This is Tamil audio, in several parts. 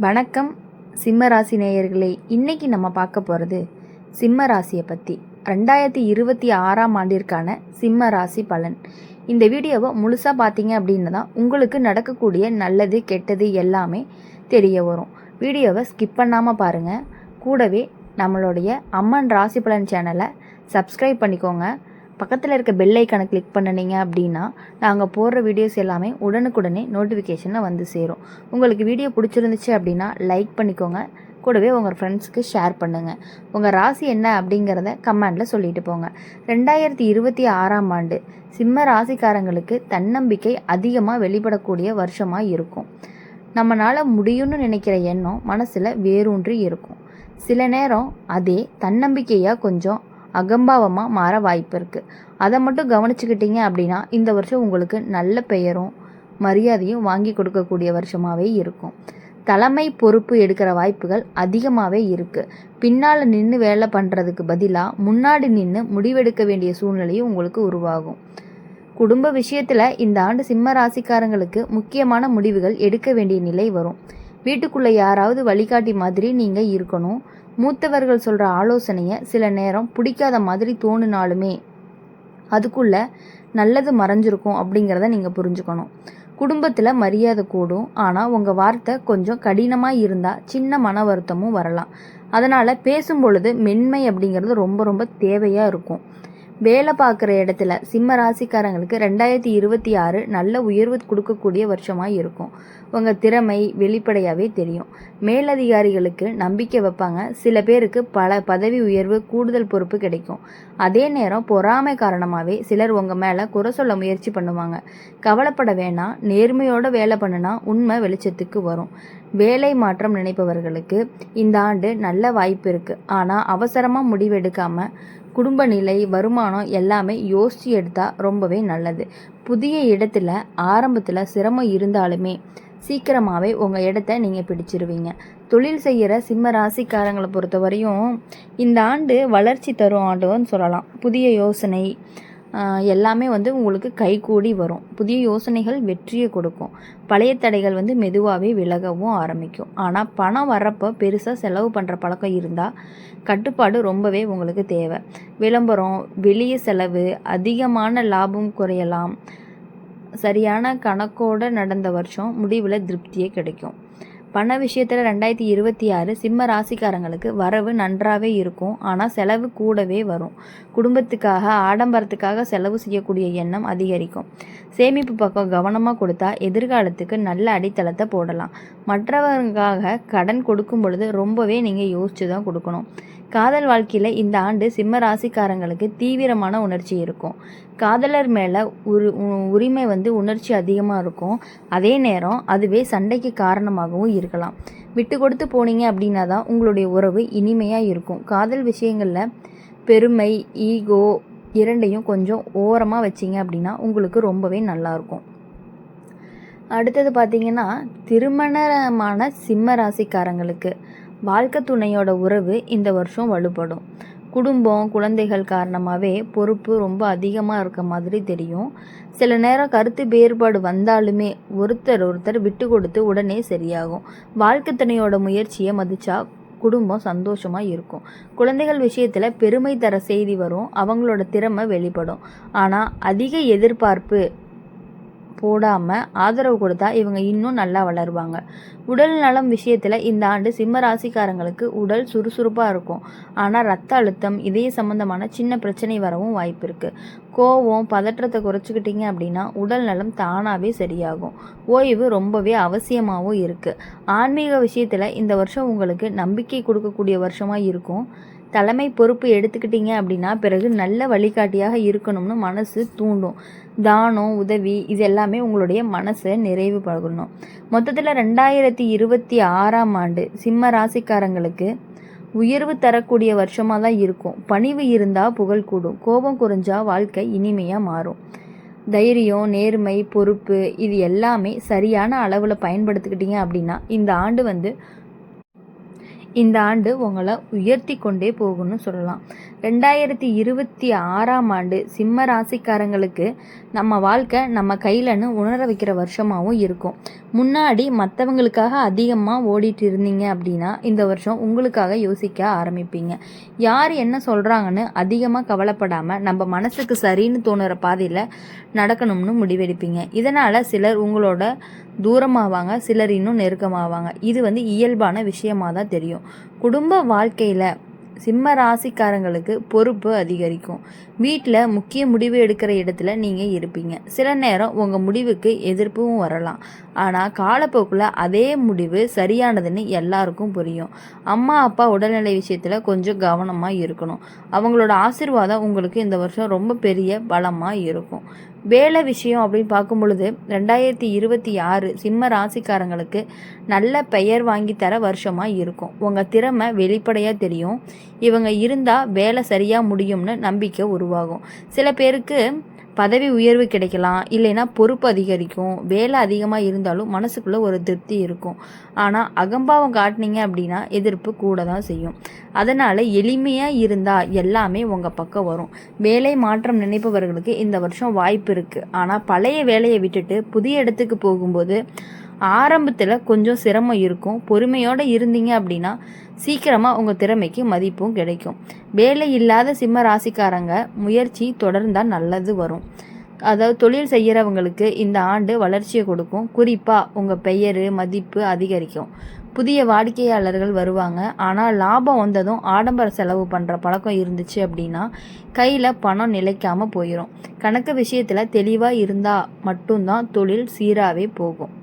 வணக்கம் சிம்ம ராசி நேயர்களே. இன்னைக்கு நம்ம பார்க்க போகிறது சிம்ம ராசியை பற்றி 2026ஆம் ஆண்டிற்கான சிம்ம ராசி பலன். இந்த வீடியோவை முழுசாக பார்த்தீங்க அப்படின்னு தான் உங்களுக்கு நடக்கக்கூடிய நல்லது கெட்டது எல்லாமே தெரிய வரும். வீடியோவை ஸ்கிப் பண்ணாமல் பாருங்கள். கூடவே நம்மளுடைய அம்மன் ராசி பலன் சேனலை சப்ஸ்கிரைப் பண்ணிக்கோங்க. பக்கத்தில் இருக்க பெல் ஐக்கானை கிளிக் பண்ணினீங்க அப்படின்னா நாங்கள் போடுற வீடியோஸ் எல்லாமே உடனுக்குடனே நோட்டிஃபிகேஷனில் வந்து சேரும். உங்களுக்கு வீடியோ பிடிச்சிருந்துச்சு அப்படின்னா லைக் பண்ணிக்கோங்க. கூடவே உங்கள் ஃப்ரெண்ட்ஸுக்கு ஷேர் பண்ணுங்கள். உங்கள் ராசி என்ன அப்படிங்கிறத கமெண்டில் சொல்லிட்டு போங்க. 2026ஆம் ஆண்டு சிம்ம ராசிக்காரங்களுக்கு தன்னம்பிக்கை அதிகமாக வெளிப்படக்கூடிய வருஷமாக இருக்கும். நம்மளால் முடியும்னு நினைக்கிற எண்ணம் மனசில் வேரூன்றி இருக்கும். சில நேரம் அதே தன்னம்பிக்கையாக கொஞ்சம் அகம்பாவமாக மாற வாய்ப்பு இருக்குது. அதை மட்டும் கவனிச்சுக்கிட்டீங்க அப்படின்னா இந்த வருஷம் உங்களுக்கு நல்ல பெயரும் மரியாதையும் வாங்கி கொடுக்கக்கூடிய வருஷமாகவே இருக்கும். தலைமை பொறுப்பு எடுக்கிற வாய்ப்புகள் அதிகமாகவே இருக்குது. பின்னால் நின்று வேலை பண்ணுறதுக்கு பதிலாக முன்னாடி நின்று முடிவெடுக்க வேண்டிய சூழ்நிலையும் உங்களுக்கு உருவாகும். குடும்ப விஷயத்தில் இந்த ஆண்டு சிம்ம ராசிக்காரங்களுக்கு முக்கியமான முடிவுகள் எடுக்க வேண்டிய நிலை வரும். வீட்டுக்குள்ளே யாராவது வழிகாட்டி மாதிரி நீங்கள் இருக்கணும். மூத்தவர்கள் சொல்கிற ஆலோசனையை சில நேரம் பிடிக்காத மாதிரி தோணுனாலுமே அதுக்குள்ளே நல்லது மறைஞ்சிருக்கும் அப்படிங்கிறத நீங்கள் புரிஞ்சுக்கணும். குடும்பத்தில் மரியாதை கூடும். ஆனால் உங்கள் வார்த்தை கொஞ்சம் கடினமாக இருந்தால் சின்ன மன வருத்தமும் வரலாம். அதனால் பேசும் பொழுது மென்மை அப்படிங்கிறது ரொம்ப ரொம்ப தேவையாக இருக்கும். வேலை பார்க்குற இடத்துல சிம்ம ராசிக்காரங்களுக்கு 2026 நல்ல உயர்வு கொடுக்கக்கூடிய வருஷமாக இருக்கும். உங்கள் திறமை வெளிப்படையாகவே தெரியும். மேலதிகாரிகளுக்கு நம்பிக்கை வைப்பாங்க. சில பேருக்கு பல பதவி உயர்வு கூடுதல் பொறுப்பு கிடைக்கும். அதே நேரம் பொறாமை காரணமாகவே சிலர் உங்கள் மேலே குறை சொல்ல முயற்சி பண்ணுவாங்க. கவலைப்பட வேணாம். நேர்மையோடு வேலை பண்ணுனா உண்மை வெளிச்சத்துக்கு வரும். வேலை மாற்றம் நினைப்பவர்களுக்கு இந்த ஆண்டு நல்ல வாய்ப்பு இருக்குது. ஆனால் அவசரமாக முடிவெடுக்காமல் குடும்ப நிலை வருமானம் எல்லாமே யோசித்து எடுத்தால் ரொம்பவே நல்லது. புதிய இடத்துல ஆரம்பத்தில் சிரமம் இருந்தாலுமே சீக்கிரமாகவே உங்கள் இடத்த நீங்கள் பிடிச்சிருவீங்க. தொழில் செய்கிற சிம்ம ராசிக்காரங்களை பொறுத்த வரையும் இந்த ஆண்டு வளர்ச்சி தரும் ஆண்டுன்னு சொல்லலாம். புதிய யோசனை எல்லாமே உங்களுக்கு கைகூடி வரும். புதிய யோசனைகள் வெற்றியை கொடுக்கும். பழைய தடைகள் மெதுவாகவே விலகவும் ஆரம்பிக்கும். ஆனால் பணம் வர்றப்போ பெருசாக செலவு பண்ணுற பழக்கம் இருந்தால் கட்டுப்பாடு ரொம்பவே உங்களுக்கு தேவை. விளம்பரம் வெளியே செலவு அதிகமான லாபம் குறையலாம். சரியான கணக்கோடு நடந்த வருஷம் முடிவில் திருப்தியே கிடைக்கும். பண விஷயத்தில் 2026 சிம்ம ராசிக்காரங்களுக்கு வரவு நன்றாகவே இருக்கும். ஆனால் செலவு கூடவே வரும். குடும்பத்துக்காக ஆடம்பரத்துக்காக செலவு செய்யக்கூடிய எண்ணம் அதிகரிக்கும். சேமிப்பு பக்கம் கவனமாக கொடுத்தா எதிர்காலத்துக்கு நல்ல அடித்தளத்தை போடலாம். மற்றவர்களுக்காக கடன் கொடுக்கும் பொழுது ரொம்பவே நீங்கள் யோசித்து தான் கொடுக்கணும். காதல் வாழ்க்கையில் இந்த ஆண்டு சிம்ம ராசிக்காரங்களுக்கு தீவிரமான உணர்ச்சி இருக்கும். காதலர் மேலே உரிமை உணர்ச்சி அதிகமாக இருக்கும். அதே நேரம் அதுவே சண்டைக்கு காரணமாகவும் இருக்கலாம். விட்டு கொடுத்து போனீங்க அப்படின்னா தான் உங்களுடைய உறவு இனிமையாக இருக்கும். காதல் விஷயங்களில் பெருமை ஈகோ இரண்டையும் கொஞ்சம் ஓரமாக வச்சிங்க அப்படின்னா உங்களுக்கு ரொம்பவே நல்லாயிருக்கும். அடுத்தது பார்த்திங்கன்னா திருமணமான சிம்ம ராசிக்காரங்களுக்கு வாழ்க்கை துணையோட உறவு இந்த வருஷம் வலுப்படும். குடும்பம் குழந்தைகள் காரணமாகவே பொறுப்பு ரொம்ப அதிகமாக இருக்க மாதிரி தெரியும். சில நேரம் கருத்து வேறுபாடு வந்தாலுமே ஒருத்தர் விட்டு கொடுத்து உடனே சரியாகும். வாழ்க்கை துணையோட முயற்சியை மதிச்சா குடும்பம் சந்தோஷமாக இருக்கும். குழந்தைகள் விஷயத்தில் பெருமை தர செய்தி வரும். அவங்களோட திறமை வெளிப்படும். ஆனால் அதிக எதிர்பார்ப்பு போடாமல் ஆதரவு கொடுத்தா இவங்க இன்னும் நல்லா வளருவாங்க. உடல் நலம் விஷயத்தில் இந்த ஆண்டு சிம்ம ராசிக்காரங்களுக்கு உடல் சுறுசுறுப்பாக இருக்கும். ஆனால் ரத்த அழுத்தம் இதய சம்பந்தமான சின்ன பிரச்சனை வரவும் வாய்ப்பு இருக்குது. கோவம் பதற்றத்தை குறைச்சிக்கிட்டீங்க அப்படின்னா உடல் நலம் தானாகவே சரியாகும். ஓய்வு ரொம்பவே அவசியமாகவும் இருக்குது. ஆன்மீக விஷயத்தில் இந்த வருஷம் உங்களுக்கு நம்பிக்கை கொடுக்கக்கூடிய வருஷமாக இருக்கும். தலைமை பொறுப்பு எடுத்துக்கிட்டீங்க அப்படின்னா பிறகு நல்ல வழிகாட்டியாக இருக்கணும்னு மனசு தூண்டும். தானம் உதவி இது எல்லாமே உங்களுடைய மனசை நிறைவு பகணும். மொத்தத்தில் 2026ஆம் ஆண்டு சிம்ம ராசிக்காரங்களுக்கு உயர்வு தரக்கூடிய வருஷமாக தான் இருக்கும். பணிவு இருந்தால் புகழ் கூடும். கோபம் குறைஞ்சா வாழ்க்கை இனிமையாக மாறும். தைரியம் நேர்மை பொறுப்பு இது எல்லாமே சரியான அளவில் பயன்படுத்திக்கிட்டீங்க அப்படின்னா இந்த ஆண்டு உங்களை உயர்த்தி கொண்டே போகணும்னு சொல்லலாம். 2026 சிம்ம ராசிக்காரங்களுக்கு நம்ம வாழ்க்கை நம்ம கையிலன்னு உணர வைக்கிற வருஷமாகவும் இருக்கும். முன்னாடி மற்றவங்களுக்காக அதிகமாக ஓடிட்டு இருந்தீங்க அப்படின்னா இந்த வருஷம் உங்களுக்காக யோசிக்க ஆரம்பிப்பீங்க. யார் என்ன சொல்கிறாங்கன்னு அதிகமாக கவலைப்படாமல் நம்ம மனசுக்கு சரின்னு தோணுற பாதையில் நடக்கணும்னு முடிவெடுப்பீங்க. இதனால் சிலர் உங்களோட தூரமாவாங்க, சிலர் இன்னும் நெருக்கமாவாங்க. இது இயல்பான விஷயமாக தான் தெரியும். குடும்ப வாழ்க்கையில் சிம்ம ராசிக்காரங்களுக்கு பொறுப்பு அதிகரிக்கும். வீட்டில் முக்கிய முடிவு எடுக்கிற இடத்துல நீங்கள் இருப்பீங்க. சில நேரம் உங்கள் முடிவுக்கு எதிர்ப்பும் வரலாம். ஆனால் காலப்போக்கில் அதே முடிவு சரியானதுன்னு எல்லாருக்கும் புரியும். அம்மா அப்பா உடல்நிலை விஷயத்தில் கொஞ்சம் கவனமாக இருக்கணும். அவங்களோட ஆசீர்வாதம் உங்களுக்கு இந்த வருஷம் ரொம்ப பெரிய பலமாக இருக்கும். வேலை விஷயம் அப்படின்னு பார்க்கும் பொழுது 2026 சிம்ம ராசிக்காரங்களுக்கு நல்ல பெயர் வாங்கி தர வருஷமாக இருக்கும். உங்கள் திறமை வெளிப்படையாக தெரியும். இவங்க இருந்தால் வேலை சரியாக முடியும்னு நம்பிக்கை உருவாகும். சில பேருக்கு பதவி உயர்வு கிடைக்கலாம், இல்லைன்னா பொறுப்பு அதிகரிக்கும். வேலை அதிகமாக இருந்தாலும் மனசுக்குள்ளே ஒரு திருப்தி இருக்கும். ஆனால் அகம்பாவம் காட்டினீங்க அப்படின்னா எதிர்ப்பு கூட தான் செய்யும். அதனால் எளிமையாக இருந்தால் எல்லாமே உங்கள் பக்கம் வரும். வேலை மாற்றம் நினைப்பவர்களுக்கு இந்த வருஷம் வாய்ப்பு இருக்குது. ஆனால் பழைய வேலையை விட்டுட்டு புதிய இடத்துக்கு போகும்போது ஆரம்பத்தில் கொஞ்சம் சிரமம் இருக்கும். பொறுமையோடு இருந்தீங்க அப்படின்னா சீக்கிரமாக உங்கள் திறமைக்கு மதிப்பும் கிடைக்கும். வேலை இல்லாத சிம்ம ராசிக்காரங்க முயற்சி தொடர்ந்தால் நல்லது வரும். அதாவது தொழில் செய்கிறவங்களுக்கு இந்த ஆண்டு வளர்ச்சியை கொடுக்கும். குறிப்பாக உங்கள் பெயர் மதிப்பு அதிகரிக்கும். புதிய வாடிக்கையாளர்கள் வருவாங்க. ஆனால் லாபம் வந்ததும் ஆடம்பர செலவு பண்ணுற பழக்கம் இருந்துச்சு அப்படின்னா கையில் பணம் நிலைக்காமல் போயிடும். கணக்கு விஷயத்தில் தெளிவாக இருந்தால் மட்டும்தான் தொழில் சீராகவே போகும்.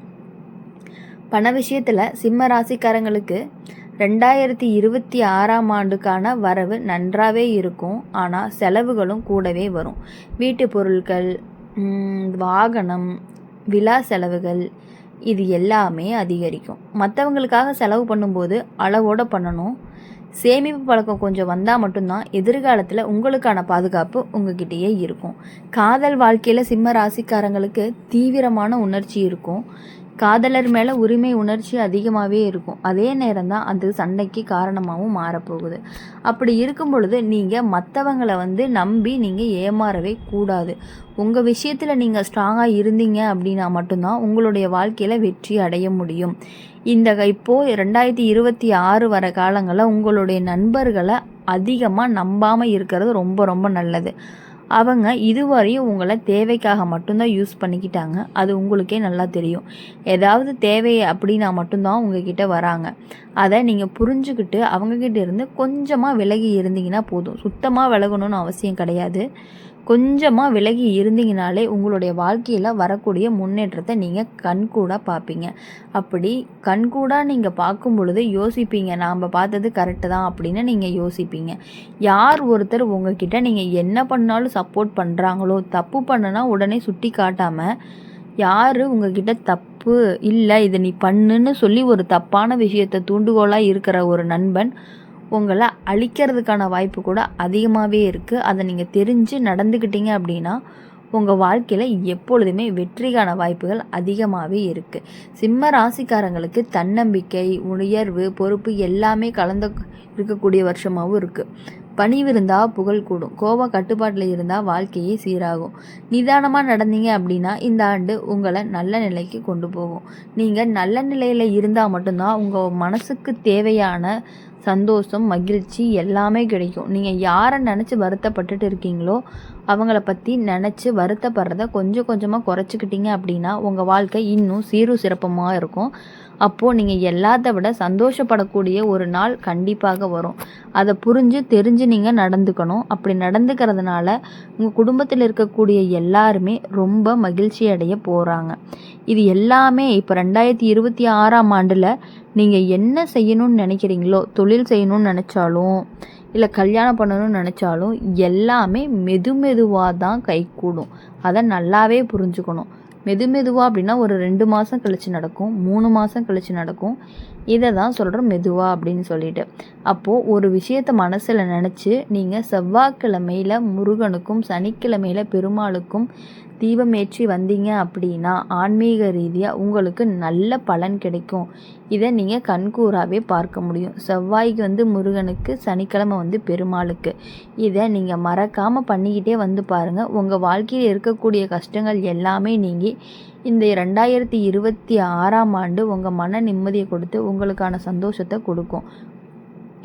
பண விஷயத்தில் சிம்ம ராசிக்காரங்களுக்கு 2026 வரவு நன்றாகவே இருக்கும். ஆனால் செலவுகளும் கூடவே வரும். வீட்டு பொருட்கள், வாகனம், விழா செலவுகள் இது எல்லாமே அதிகரிக்கும். மற்றவங்களுக்காக செலவு பண்ணும்போது அளவோடு பண்ணணும். சேமிப்பு பழக்கம் கொஞ்சம் வந்தால் மட்டும்தான் எதிர்காலத்தில் உங்களுக்கான பாதுகாப்பு உங்ககிட்டயே இருக்கும். காதல் வாழ்க்கையில் சிம்ம ராசிக்காரங்களுக்கு தீவிரமான உணர்ச்சி இருக்கும். காதலர் மேலே உரிமை உணர்ச்சி அதிகமாகவே இருக்கும். அதே நேரம் தான் அது சண்டைக்கு காரணமாகவும் மாறப்போகுது. அப்படி இருக்கும் பொழுது நீங்கள் மற்றவங்களை நம்பி நீங்கள் ஏமாறவே கூடாது. உங்கள் விஷயத்தில் நீங்கள் ஸ்ட்ராங்காக இருந்தீங்க அப்படின்னா மட்டும்தான் உங்களுடைய வாழ்க்கையில் வெற்றி அடைய முடியும். இப்போது 2026 வர காலங்களில் உங்களுடைய நண்பர்களை அதிகமாக நம்பாமல் இருக்கிறது ரொம்ப ரொம்ப நல்லது. அவங்க இதுவரையும் உங்களை தேவைக்காக மட்டும்தான் யூஸ் பண்ணிக்கிட்டாங்க. அது உங்களுக்கே நல்லா தெரியும். ஏதாவது தேவை அப்படின்னா மட்டும்தான் உங்ககிட்ட வராங்க. அதை நீங்கள் புரிஞ்சுக்கிட்டு அவங்கக்கிட்ட இருந்து கொஞ்சமாக விலகி இருந்தீங்கன்னா போதும். சுத்தமாக விலகணும்னு அவசியம் கிடையாது. கொஞ்சமாக விலகி இருந்தீங்கனாலே உங்களுடைய வாழ்க்கையில் வரக்கூடிய முன்னேற்றத்தை நீங்கள் கண்கூடாக பார்ப்பீங்க. அப்படி கண்கூடாக நீங்கள் பார்க்கும் பொழுது யோசிப்பீங்க, நாம் பார்த்தது கரெக்டு தான் அப்படின்னு நீங்கள் யோசிப்பீங்க. யார் ஒருத்தர் உங்ககிட்ட நீங்கள் என்ன பண்ணாலும் சப்போர்ட் பண்ணுறாங்களோ, தப்பு பண்ணுனா உடனே சுட்டி காட்டாமல் யார் உங்ககிட்ட தப்பு இல்லை இதை நீ பண்ணுன்னு சொல்லி ஒரு தப்பான விஷயத்தை தூண்டுகோலாக இருக்கிற ஒரு நண்பன் உங்களை அழிக்கிறதுக்கான வாய்ப்பு கூட அதிகமாகவே இருக்குது. அதை நீங்கள் தெரிஞ்சு நடந்துக்கிட்டீங்க அப்படின்னா உங்கள் வாழ்க்கையில் எப்பொழுதுமே வெற்றிக்கான வாய்ப்புகள் அதிகமாகவே இருக்குது. சிம்ம ராசிக்காரங்களுக்கு தன்னம்பிக்கை, உயர்வு, பொறுப்பு எல்லாமே கலந்து இருக்கக்கூடிய வருஷமாகவும் இருக்குது. பணிவு இருந்தால் புகழ் கூடும். கோபம் கட்டுப்பாட்டில் இருந்தால் வாழ்க்கையே சீராகும். நிதானமாக நடந்தீங்க அப்படின்னா இந்த ஆண்டு உங்களை நல்ல நிலைக்கு கொண்டு போகும். நீங்கள் நல்ல நிலையில் இருந்தால் மட்டும்தான் உங்கள் மனசுக்கு தேவையான சந்தோஷம், மகிழ்ச்சி எல்லாமே கிடைக்கும். நீங்கள் யாரை நினச்சி வருத்தப்பட்டுட்டு இருக்கீங்களோ அவங்கள பற்றி நினச்சி வருத்தப்படுறத கொஞ்சம் கொஞ்சமாக குறைச்சிக்கிட்டீங்க அப்படின்னா உங்கள் வாழ்க்கை இன்னும் சீரும் சிறப்பமாக இருக்கும். அப்போது நீங்கள் எல்லாத்த விட சந்தோஷப்படக்கூடிய ஒரு நாள் கண்டிப்பாக வரும். அதை புரிஞ்சு தெரிஞ்சு நீங்கள் நடந்துக்கணும். அப்படி நடந்துக்கிறதுனால உங்கள் குடும்பத்தில் இருக்கக்கூடிய எல்லாருமே ரொம்ப மகிழ்ச்சி அடைய போகிறாங்க. இது எல்லாமே இப்போ 2026 நீங்கள் என்ன செய்யணும்னு நினைக்கிறீங்களோ, தொழில் செய்யணும்னு நினச்சாலும் இல்லை கல்யாணம் பண்ணணும்னு நினச்சாலும் எல்லாமே மெதுவாக தான் கைகூடும். அதை நல்லாவே புரிஞ்சுக்கணும். மெதுவாக அப்படின்னா ஒரு 2 மாதம் கழித்து நடக்கும், 3 மாதம் கழித்து நடக்கும். இதை தான் சொல்கிறோம் மெதுவாக அப்படின்னு சொல்லிட்டு. அப்போது ஒரு விஷயத்தை மனசில் நினச்சி நீங்கள் செவ்வாய்க்கிழமையில் முருகனுக்கும், சனிக்கிழமையில் பெருமாளுக்கும் தீபம் ஏற்றி வந்தீங்க அப்படின்னா ஆன்மீக ரீதியாக உங்களுக்கு நல்ல பலன் கிடைக்கும். இதை நீங்கள் கண்கூறாகவே பார்க்க முடியும். செவ்வாய்க்கு வந்து முருகனுக்கு, சனிக்கிழமை வந்து பெருமாளுக்கு. இதை நீங்கள் மறக்காமல் பண்ணிக்கிட்டே வந்து பாருங்கள். உங்கள் வாழ்க்கையில் இருக்கக்கூடிய கஷ்டங்கள் எல்லாமே நீங்கி இந்த 2026ஆம் ஆண்டு உங்கள் மன நிம்மதியை கொடுத்து உங்களுக்கான சந்தோஷத்தை கொடுக்கும்.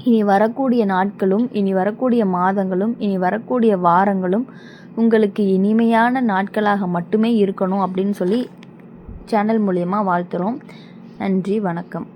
இனி வரக்கூடிய நாட்களும், இனி வரக்கூடிய மாதங்களும், இனி வரக்கூடிய வாரங்களும் உங்களுக்கு இனிமையான நாட்களாக மட்டுமே இருக்கணும் அப்படின்னு சொல்லி சேனல் மூலியமாக வாழ்த்துறோம். நன்றி, வணக்கம்.